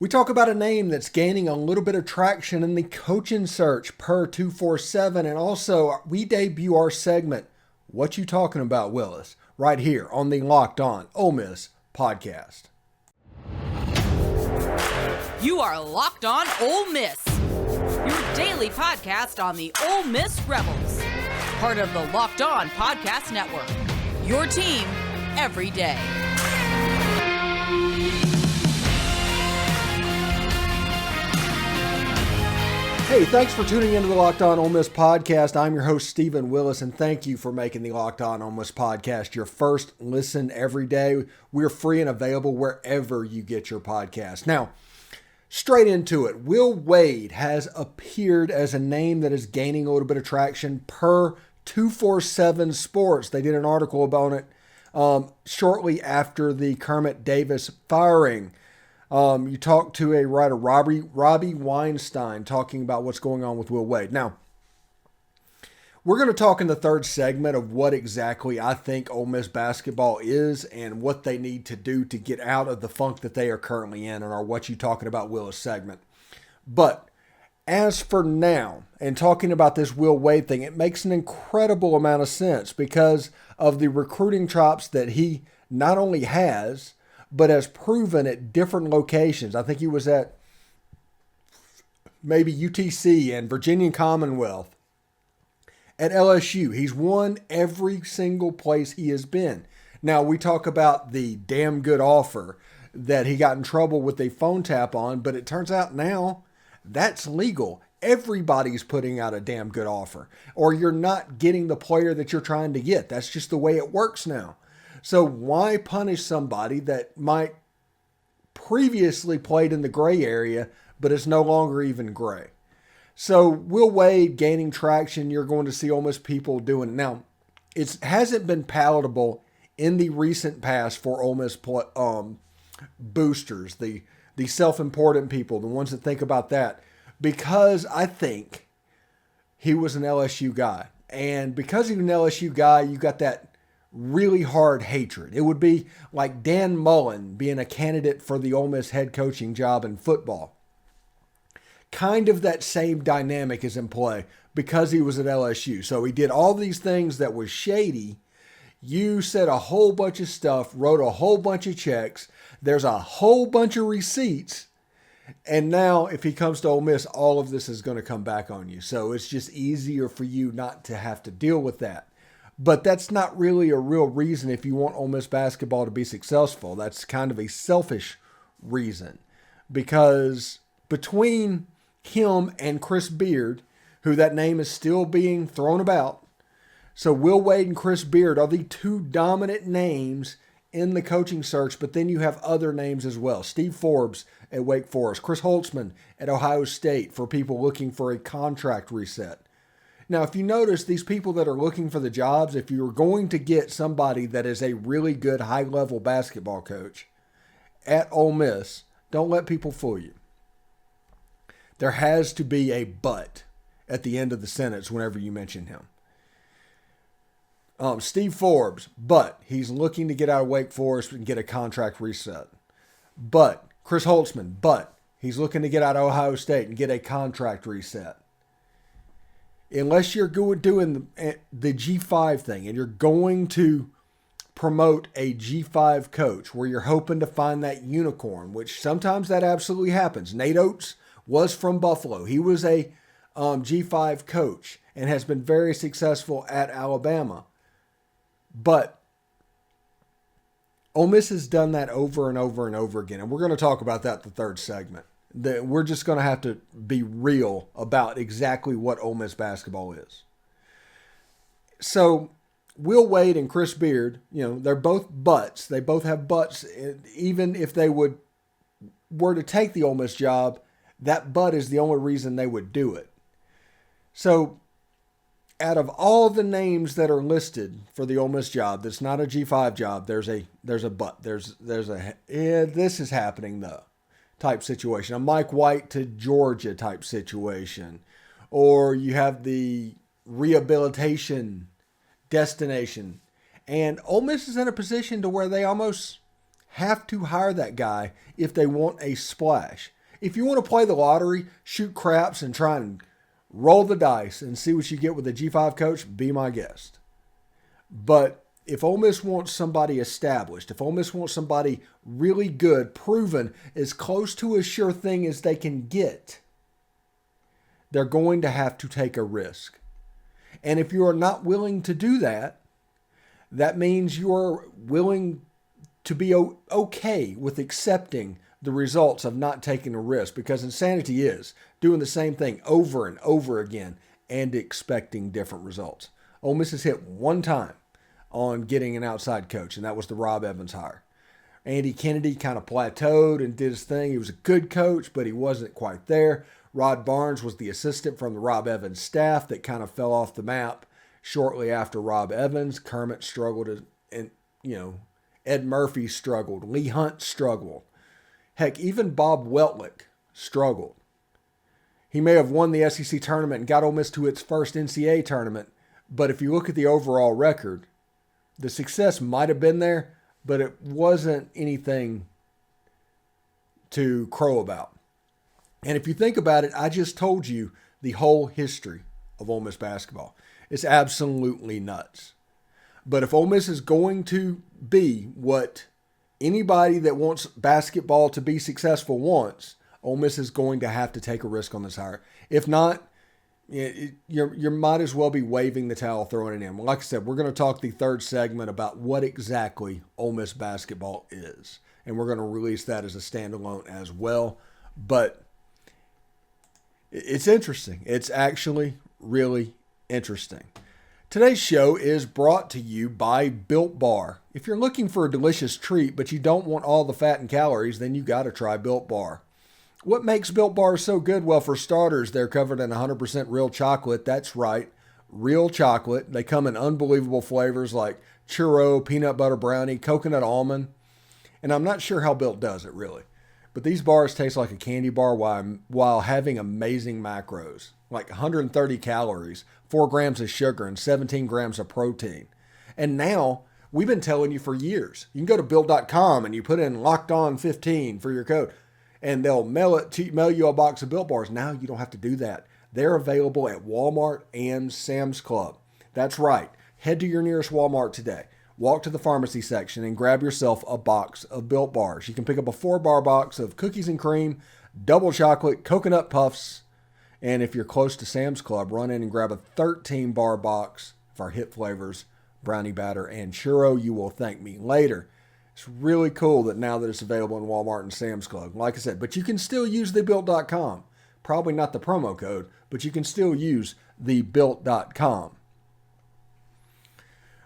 We talk about a name that's gaining a little bit of traction in the coaching search per 247, and also we debut our segment, What You Talking About, Willis, right here on the Locked On Ole Miss Podcast. You are Locked On Ole Miss, your daily podcast on the Ole Miss Rebels, part of the Locked On Podcast Network, your team every day. Hey, thanks for tuning into the Locked On Ole Miss Podcast. I'm your host, Stephen Willis, and thank you for making the Locked On Ole Miss Podcast your first listen every day. We're free and available wherever you get your podcast. Now, straight into it, Will Wade has appeared as a name that is gaining a little bit of traction per 247 Sports. They did an article about it shortly after the Kermit Davis firing. You talked to a writer, Robbie Weinstein, talking about what's going on with Will Wade. Now, we're going to talk in the third segment of what exactly I think Ole Miss basketball is and what they need to do to get out of the funk that they are currently in our What You Talking About, Willis segment. But as for now, and talking about this Will Wade thing, it makes an incredible amount of sense because of the recruiting chops that he not only has, but has proven at different locations. I think he was at maybe UTC and Virginia Commonwealth. At LSU, he's won every single place he has been. Now, we talk about the damn good offer that he got in trouble with a phone tap on, but it turns out now that's legal. Everybody's putting out a damn good offer, or you're not getting the player that you're trying to get. That's just the way it works now. So why punish somebody that might previously played in the gray area, but is no longer even gray? So Will Wade gaining traction, you're going to see Ole Miss people doing it. Now, it hasn't been palatable in the recent past for Ole Miss boosters, the self-important people, the ones that think about that, because I think he was an LSU guy. And because he was an LSU guy, you got that really hard hatred. It would be like Dan Mullen being a candidate for the Ole Miss head coaching job in football. Kind of that same dynamic is in play because he was at LSU. So he did all these things that was shady. You said a whole bunch of stuff, wrote a whole bunch of checks. There's a whole bunch of receipts. And now if he comes to Ole Miss, all of this is going to come back on you. So it's just easier for you not to have to deal with that. But that's not really a real reason if you want Ole Miss basketball to be successful. That's kind of a selfish reason. Because between him and Chris Beard, who that name is still being thrown about, so Will Wade and Chris Beard are the two dominant names in the coaching search, but then you have other names as well. Steve Forbes at Wake Forest, Chris Holtmann at Ohio State for people looking for a contract reset. Now, if you notice, these people that are looking for the jobs, if you're going to get somebody that is a really good high-level basketball coach at Ole Miss, don't let people fool you. There has to be a but at the end of the sentence whenever you mention him. Steve Forbes, but he's looking to get out of Wake Forest and get a contract reset. But Chris Holtmann, but he's looking to get out of Ohio State and get a contract reset. Unless you're doing the G5 thing and you're going to promote a G5 coach where you're hoping to find that unicorn, which sometimes that absolutely happens. Nate Oates was from Buffalo. He was a G5 coach and has been very successful at Alabama. But Ole Miss has done that over and over and over again. And we're going to talk about that in the third segment. We're just going to have to be real about exactly what Ole Miss basketball is. So Will Wade and Chris Beard, they're both butts. They both have butts. Even if they were to take the Ole Miss job, that butt is the only reason they would do it. So out of all the names that are listed for the Ole Miss job, that's not a G5 job, there's a but. There's a this is happening though type situation. A Mike White to Georgia type situation. Or you have the rehabilitation destination. And Ole Miss is in a position to where they almost have to hire that guy if they want a splash. If you want to play the lottery, shoot craps, and try and roll the dice and see what you get with a G5 coach, be my guest. But if Ole Miss wants somebody established, if Ole Miss wants somebody really good, proven, as close to a sure thing as they can get, they're going to have to take a risk. And if you are not willing to do that, that means you are willing to be okay with accepting the results of not taking a risk, because insanity is doing the same thing over and over again and expecting different results. Ole Miss has hit one time on getting an outside coach, and that was the Rob Evans hire. Andy Kennedy kind of plateaued and did his thing. He was a good coach, but he wasn't quite there. Rod Barnes was the assistant from the Rob Evans staff that kind of fell off the map shortly after Rob Evans. Kermit struggled, and Ed Murphy struggled. Lee Hunt struggled. Heck, even Bob Weltlich struggled. He may have won the SEC tournament and got Ole Miss to its first NCAA tournament, but if you look at the overall record, the success might have been there, but it wasn't anything to crow about. And if you think about it, I just told you the whole history of Ole Miss basketball. It's absolutely nuts. But if Ole Miss is going to be what anybody that wants basketball to be successful wants, Ole Miss is going to have to take a risk on this hire. If not, you might as well be waving the towel, throwing it in. Well, like I said, we're going to talk the third segment about what exactly Ole Miss basketball is. And we're going to release that as a standalone as well. But it's interesting. It's actually really interesting. Today's show is brought to you by Built Bar. If you're looking for a delicious treat, but you don't want all the fat and calories, then you got to try Built Bar. What makes Built Bar so good? Well, for starters, they're covered in 100% real chocolate. That's right, real chocolate. They come in unbelievable flavors like churro, peanut butter brownie, coconut almond. And I'm not sure how Built does it, really. But these bars taste like a candy bar while having amazing macros, like 130 calories, 4 grams of sugar, and 17 grams of protein. And now, we've been telling you for years, you can go to Built.com and you put in Locked On 15 for your code, and they'll mail you a box of Built Bars. Now you don't have to do that. They're available at Walmart and Sam's Club. That's right. Head to your nearest Walmart today. Walk to the pharmacy section and grab yourself a box of Built Bars. You can pick up a 4-bar box of cookies and cream, double chocolate, coconut puffs, and if you're close to Sam's Club, run in and grab a 13-bar box of our hit flavors, brownie batter, and churro. You will thank me later. It's really cool that now that it's available in Walmart and Sam's Club. Like I said, but you can still use the Built.com. Probably not the promo code, but you can still use the Built.com.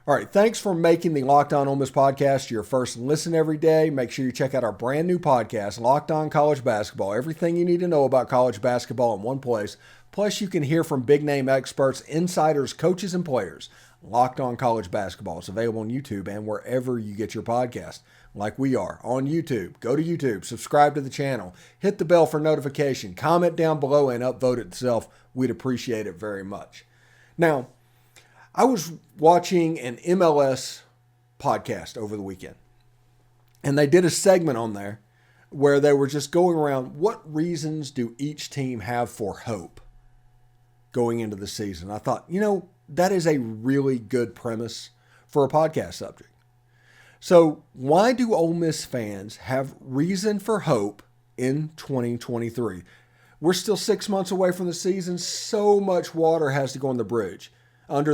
All right, thanks for making the Locked On Ole Miss podcast your first listen every day. Make sure you check out our brand new podcast, Locked On College Basketball. Everything you need to know about college basketball in one place. Plus, you can hear from big-name experts, insiders, coaches, and players. Locked On College Basketball. It's available on YouTube and wherever you get your podcast, like we are on YouTube. Go to YouTube, subscribe to the channel, hit the bell for notification, comment down below, and upvote it itself. We'd appreciate it very much. Now, I was watching an MLS podcast over the weekend, and they did a segment on there where they were just going around, what reasons do each team have for hope going into the season? I thought, that is a really good premise for a podcast subject. So why do Ole Miss fans have reason for hope in 2023? We're still 6 months away from the season. So much water has to go under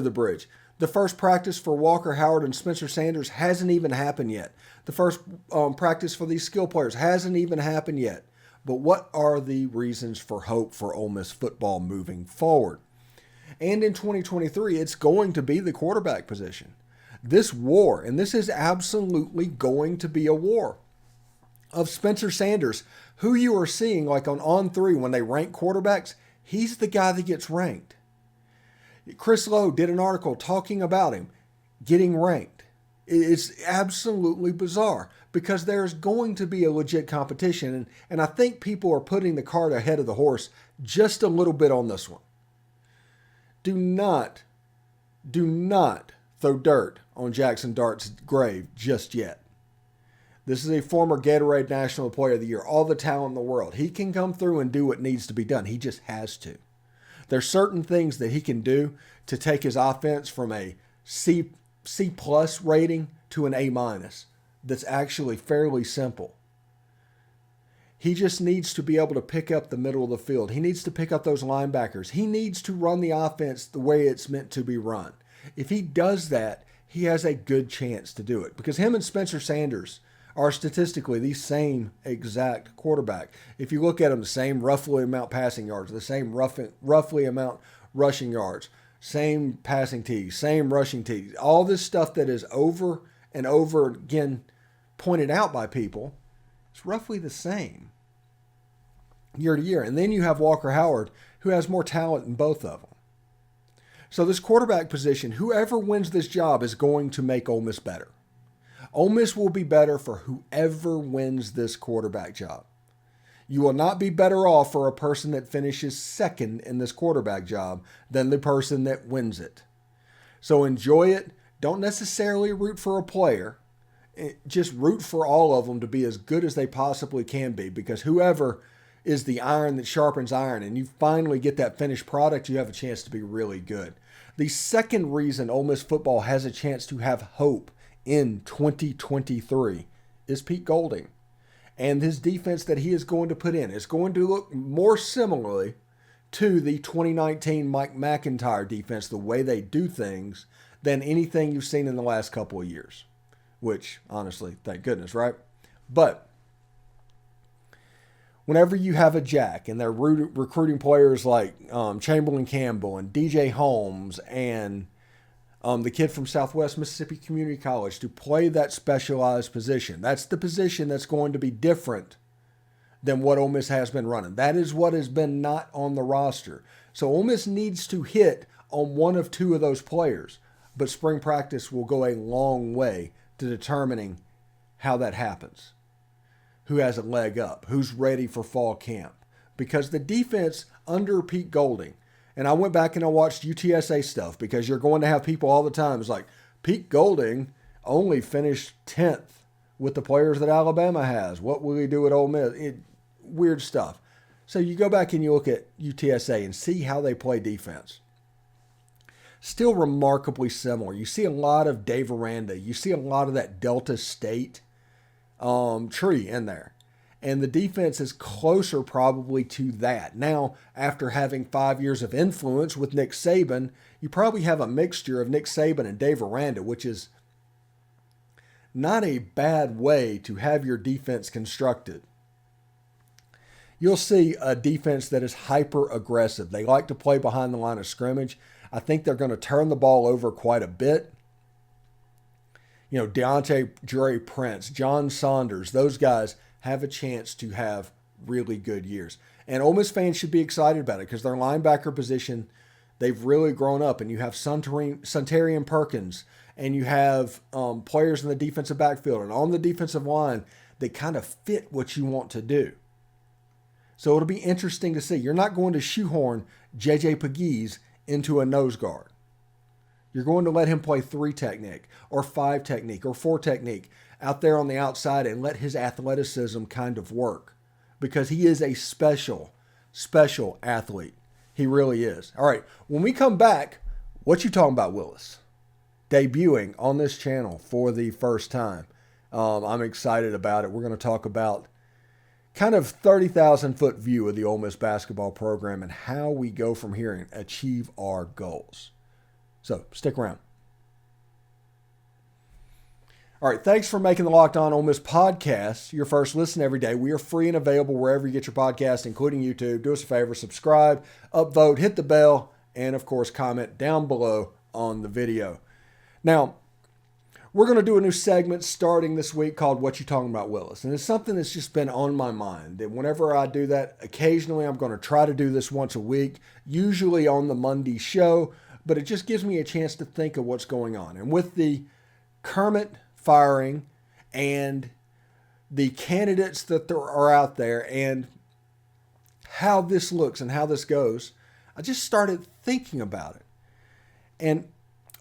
the bridge. The first practice for Walker Howard and Spencer Sanders hasn't even happened yet. The first practice for these skill players hasn't even happened yet. But what are the reasons for hope for Ole Miss football moving forward? And in 2023, it's going to be the quarterback position. This war, and this is absolutely going to be a war, of Spencer Sanders, who you are seeing like on On3 when they rank quarterbacks, he's the guy that gets ranked. Chris Lowe did an article talking about him getting ranked. It's absolutely bizarre because there's going to be a legit competition. And I think people are putting the cart ahead of the horse just a little bit on this one. Do not throw dirt on Jaxson Dart's grave just yet. This is a former Gatorade National Player of the Year. All the talent in the world. He can come through and do what needs to be done. He just has to. There's certain things that he can do to take his offense from a C plus rating to an A minus. That's actually fairly simple. He just needs to be able to pick up the middle of the field. He needs to pick up those linebackers. He needs to run the offense the way it's meant to be run. If he does that, he has a good chance to do it. Because him and Spencer Sanders are statistically the same exact quarterback. If you look at them, the same roughly amount passing yards, the same roughly amount rushing yards, same passing TDs, same rushing TDs. All this stuff that is over and over again pointed out by people, it's roughly the same year to year. And then you have Walker Howard, who has more talent than both of them. So this quarterback position, whoever wins this job is going to make Ole Miss better. Ole Miss will be better for whoever wins this quarterback job. You will not be better off for a person that finishes second in this quarterback job than the person that wins it. So enjoy it. Don't necessarily root for a player. Just root for all of them to be as good as they possibly can be, because whoever is the iron that sharpens iron and you finally get that finished product, you have a chance to be really good. The second reason Ole Miss football has a chance to have hope in 2023 is Pete Golding. And his defense that he is going to put in is going to look more similarly to the 2019 Mike McIntyre defense, the way they do things, than anything you've seen in the last couple of years. Which, honestly, thank goodness, right? But whenever you have a Jack and they're recruiting players like Chamberlain Campbell and DJ Holmes and the kid from Southwest Mississippi Community College to play that specialized position, that's the position that's going to be different than what Ole Miss has been running. That is what has been not on the roster. So Ole Miss needs to hit on one of two of those players, but spring practice will go a long way to determining how that happens. Who has a leg up? Who's ready for fall camp? Because the defense under Pete Golding, and I went back and I watched UTSA stuff, because you're going to have people all the time. It's like, Pete Golding only finished 10th with the players that Alabama has. What will he do at Ole Miss? Weird stuff. So you go back and you look at UTSA and see how they play defense. Still remarkably similar. You see a lot of Dave Aranda. You see a lot of that Delta State tree in there. And the defense is closer probably to that. Now, after having 5 years of influence with Nick Saban, you probably have a mixture of Nick Saban and Dave Aranda, which is not a bad way to have your defense constructed. You'll see a defense that is hyper aggressive. They like to play behind the line of scrimmage. I think they're going to turn the ball over quite a bit. You know, Deontay Dre Prince, John Saunders, those guys have a chance to have really good years. And Ole Miss fans should be excited about it, because their linebacker position, they've really grown up. And you have Suntarian Perkins, and you have players in the defensive backfield and on the defensive line that kind of fit what you want to do. So it'll be interesting to see. You're not going to shoehorn J.J. Pegues into a nose guard. You're going to let him play 3 technique or 5 technique or 4 technique out there on the outside and let his athleticism kind of work, because he is a special athlete. He really is. All right, when we come back, what you talking about, Willis? Debuting on this channel for the first time. I'm excited about it. We're going to talk about kind of 30,000-foot view of the Ole Miss basketball program and how we go from here and achieve our goals. So stick around. All right, thanks for making the Locked On Ole Miss podcast your first listen every day. We are free and available wherever you get your podcast, including YouTube. Do us a favor, subscribe, upvote, hit the bell, and of course, comment down below on the video. Now, we're going to do a new segment starting this week called What You Talking About, Willis? And it's something that's just been on my mind. And whenever I do that, occasionally I'm going to try to do this once a week, usually on the Monday show, but it just gives me a chance to think of what's going on. And with the Kermit firing and the candidates that there are out there and how this looks and how this goes, I just started thinking about it. And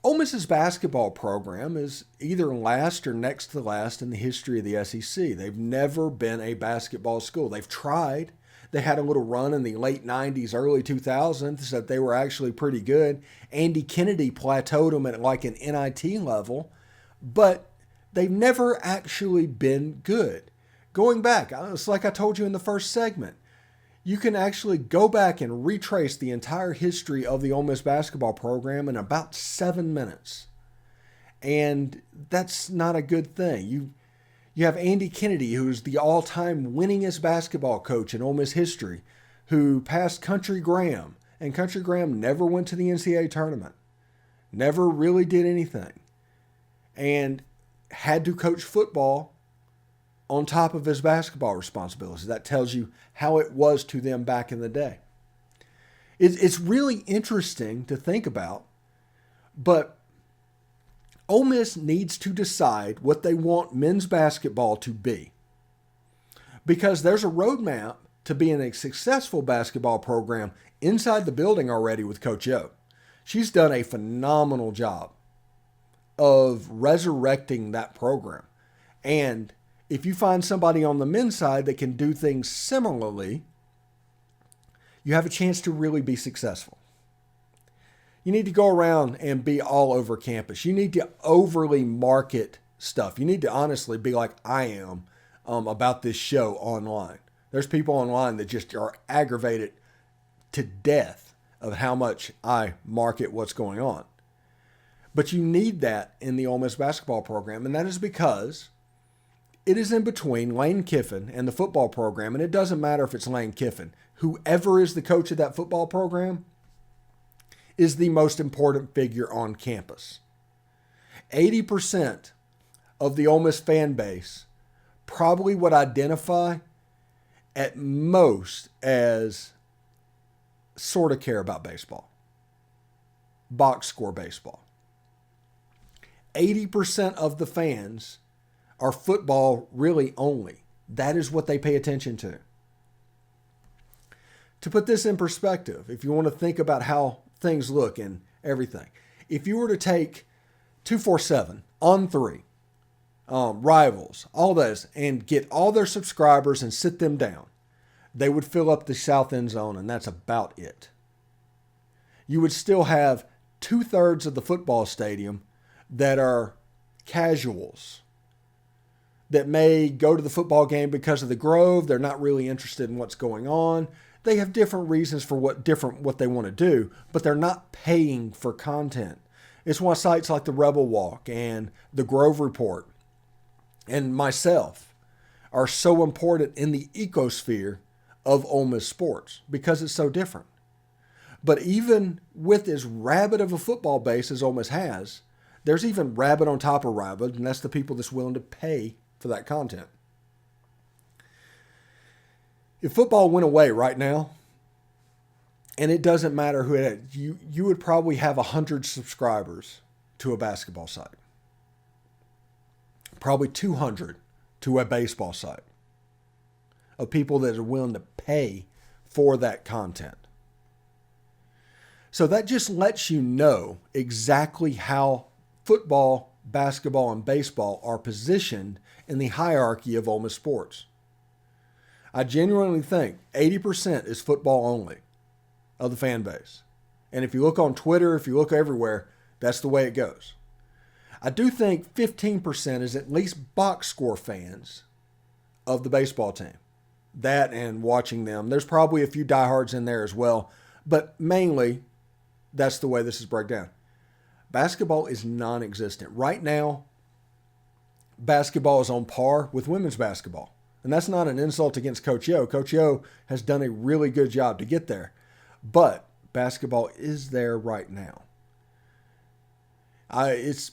Ole Miss's basketball program is either last or next to last in the history of the SEC. They've never been a basketball school. They've tried. They had a little run in the late 90s, early 2000s that they were actually pretty good. Andy Kennedy plateaued them at like an NIT level, but they've never actually been good. Going back, it's like I told you in the first segment, you can actually go back and retrace the entire history of the Ole Miss basketball program in about 7 minutes. And that's not a good thing. You have Andy Kennedy, who's the all-time winningest basketball coach in Ole Miss history, who passed Country Graham. And Country Graham never went to the NCAA tournament. Never really did anything. And had to coach football on top of his basketball responsibilities. That tells you how it was to them back in the day. It's really interesting to think about, but Ole Miss needs to decide what they want men's basketball to be. Because there's a roadmap to being a successful basketball program inside the building already with Coach O. She's done a phenomenal job of resurrecting that program. And if you find somebody on the men's side that can do things similarly, you have a chance to really be successful. You need to go around and be all over campus. You need to overly market stuff. You need to honestly be like I am about this show online. There's people online that just are aggravated to death of how much I market what's going on. But you need that in the Ole Miss basketball program, and that is because it is in between Lane Kiffin and the football program, and it doesn't matter if it's Lane Kiffin. Whoever is the coach of that football program is the most important figure on campus. 80% of the Ole Miss fan base probably would identify at most as sort of care about baseball. Box score baseball. 80% of the fans are football really only. That is what they pay attention to. To put this in perspective, if you want to think about how things look and everything, if you were to take 247, On3, Rivals, all those, and get all their subscribers and sit them down, they would fill up the south end zone, and that's about it. You would still have 2/3 of the football stadium that are casuals, that may go to the football game because of the Grove. They're not really interested in what's going on. They have different reasons for what they want to do, but they're not paying for content. It's why sites like the Rebel Walk and the Grove Report and myself are so important in the ecosphere of Ole Miss sports, because it's so different. But even with as rabid of a football base as Ole Miss has, there's even rabid on top of rabid, and that's the people that's willing to pay for that content. If football went away right now, and it doesn't matter who it is, you would probably have 100 subscribers to a basketball site. Probably 200 to a baseball site of people that are willing to pay for that content. So that just lets you know exactly how football, basketball, and baseball are positioned in the hierarchy of Ole Miss sports. I genuinely think 80% is football only of the fan base. And if you look on Twitter, if you look everywhere, that's the way it goes. I do think 15% is at least box score fans of the baseball team. That and watching them. There's probably a few diehards in there as well, but mainly that's the way this is broken down. Basketball is non-existent. Right now, basketball is on par with women's basketball. And that's not an insult against Coach O. Coach O has done a really good job to get there. But basketball is there right now. It's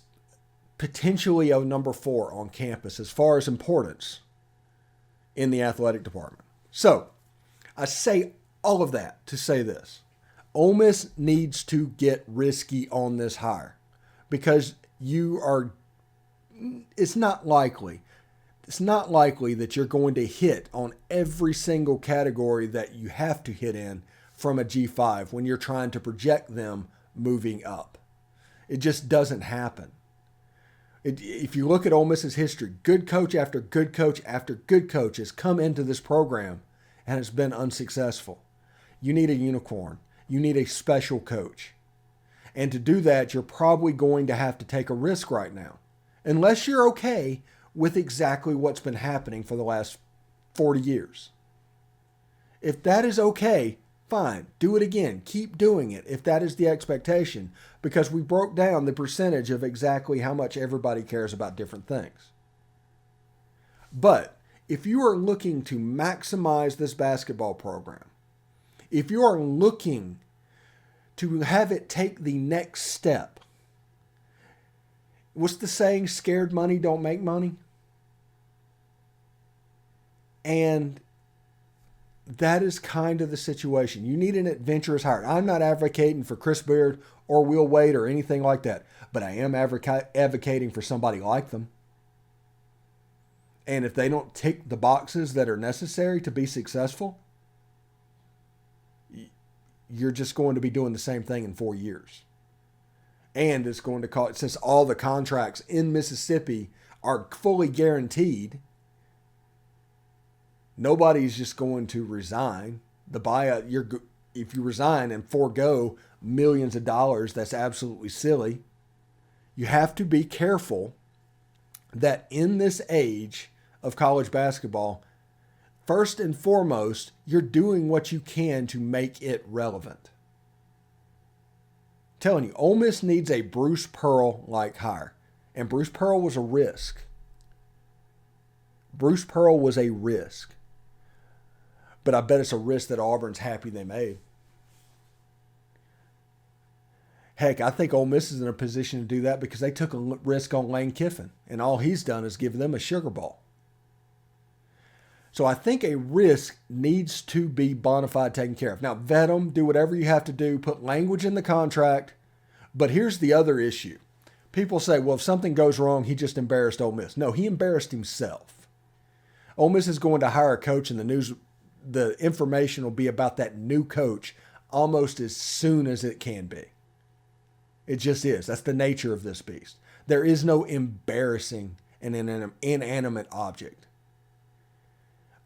potentially a number 4 on campus as far as importance in the athletic department. So, I say all of that to say this. Ole Miss needs to get risky on this hire, because it's not likely that you're going to hit on every single category that you have to hit in from a G5 when you're trying to project them moving up. It just doesn't happen. If you look at Ole Miss's history, good coach after good coach after good coach has come into this program and has been unsuccessful. You need a unicorn. You need a special coach. And to do that, you're probably going to have to take a risk right now. Unless you're okay with exactly what's been happening for the last 40 years. If that is okay, fine. Do it again. Keep doing it if that is the expectation, because we broke down the percentage of exactly how much everybody cares about different things. But if you are looking to maximize this basketball program, if you are looking to have it take the next step, what's the saying? Scared money don't make money. And that is kind of the situation. You need an adventurous hire. I'm not advocating for Chris Beard or Will Wade or anything like that, but I am advocating for somebody like them. And if they don't tick the boxes that are necessary to be successful, you're just going to be doing the same thing in 4 years. And it's going to cost, since all the contracts in Mississippi are fully guaranteed, nobody's just going to resign. The buyout, if you resign and forego millions of dollars, that's absolutely silly. You have to be careful that in this age of college basketball, first and foremost, you're doing what you can to make it relevant. I'm telling you, Ole Miss needs a Bruce Pearl-like hire. And Bruce Pearl was a risk. Bruce Pearl was a risk. But I bet it's a risk that Auburn's happy they made. Heck, I think Ole Miss is in a position to do that because they took a risk on Lane Kiffin, and all he's done is give them a sugar ball. So I think a risk needs to be bona fide taken care of. Now, vet them, do whatever you have to do, put language in the contract. But here's the other issue. People say, well, if something goes wrong, he just embarrassed Ole Miss. No, he embarrassed himself. Ole Miss is going to hire a coach, and the information will be about that new coach almost as soon as it can be. It just is. That's the nature of this beast. There is no embarrassing an inanimate object.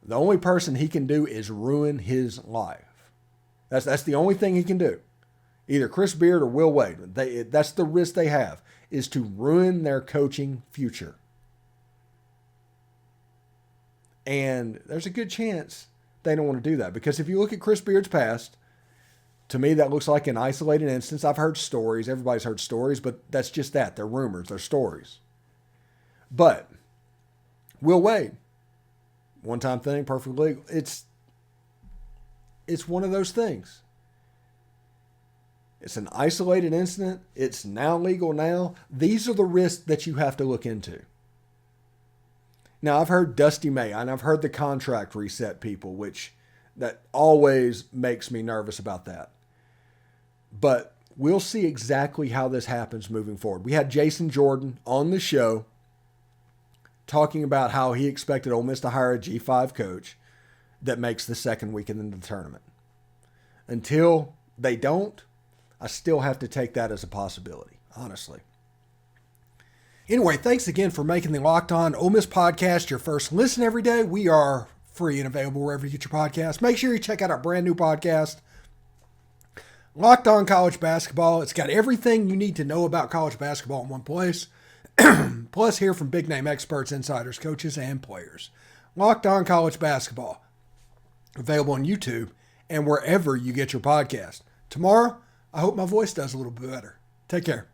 The only person he can do is ruin his life. That's the only thing he can do. Either Chris Beard or Will Wade. That's the risk they have, is to ruin their coaching future. And there's a good chance they don't want to do that. Because if you look at Chris Beard's past, to me, that looks like an isolated instance. I've heard stories. Everybody's heard stories, but that's just that. They're rumors. They're stories. But Will Wade, one-time thing, perfectly legal. It's one of those things. It's an isolated incident. It's now legal now. These are the risks that you have to look into. Now, I've heard Dusty May, and I've heard the contract reset people, which that always makes me nervous about that. But we'll see exactly how this happens moving forward. We had Jason Jordan on the show talking about how he expected Ole Miss to hire a G5 coach that makes the second weekend in the tournament. Until they don't, I still have to take that as a possibility, honestly. Anyway, thanks again for making the Locked On Ole Miss podcast your first listen every day. We are free and available wherever you get your podcast. Make sure you check out our brand new podcast, Locked On College Basketball. It's got everything you need to know about college basketball in one place. Plus, hear from big name experts, insiders, coaches, and players. Locked On College Basketball. Available on YouTube and wherever you get your podcast. Tomorrow, I hope my voice does a little bit better. Take care.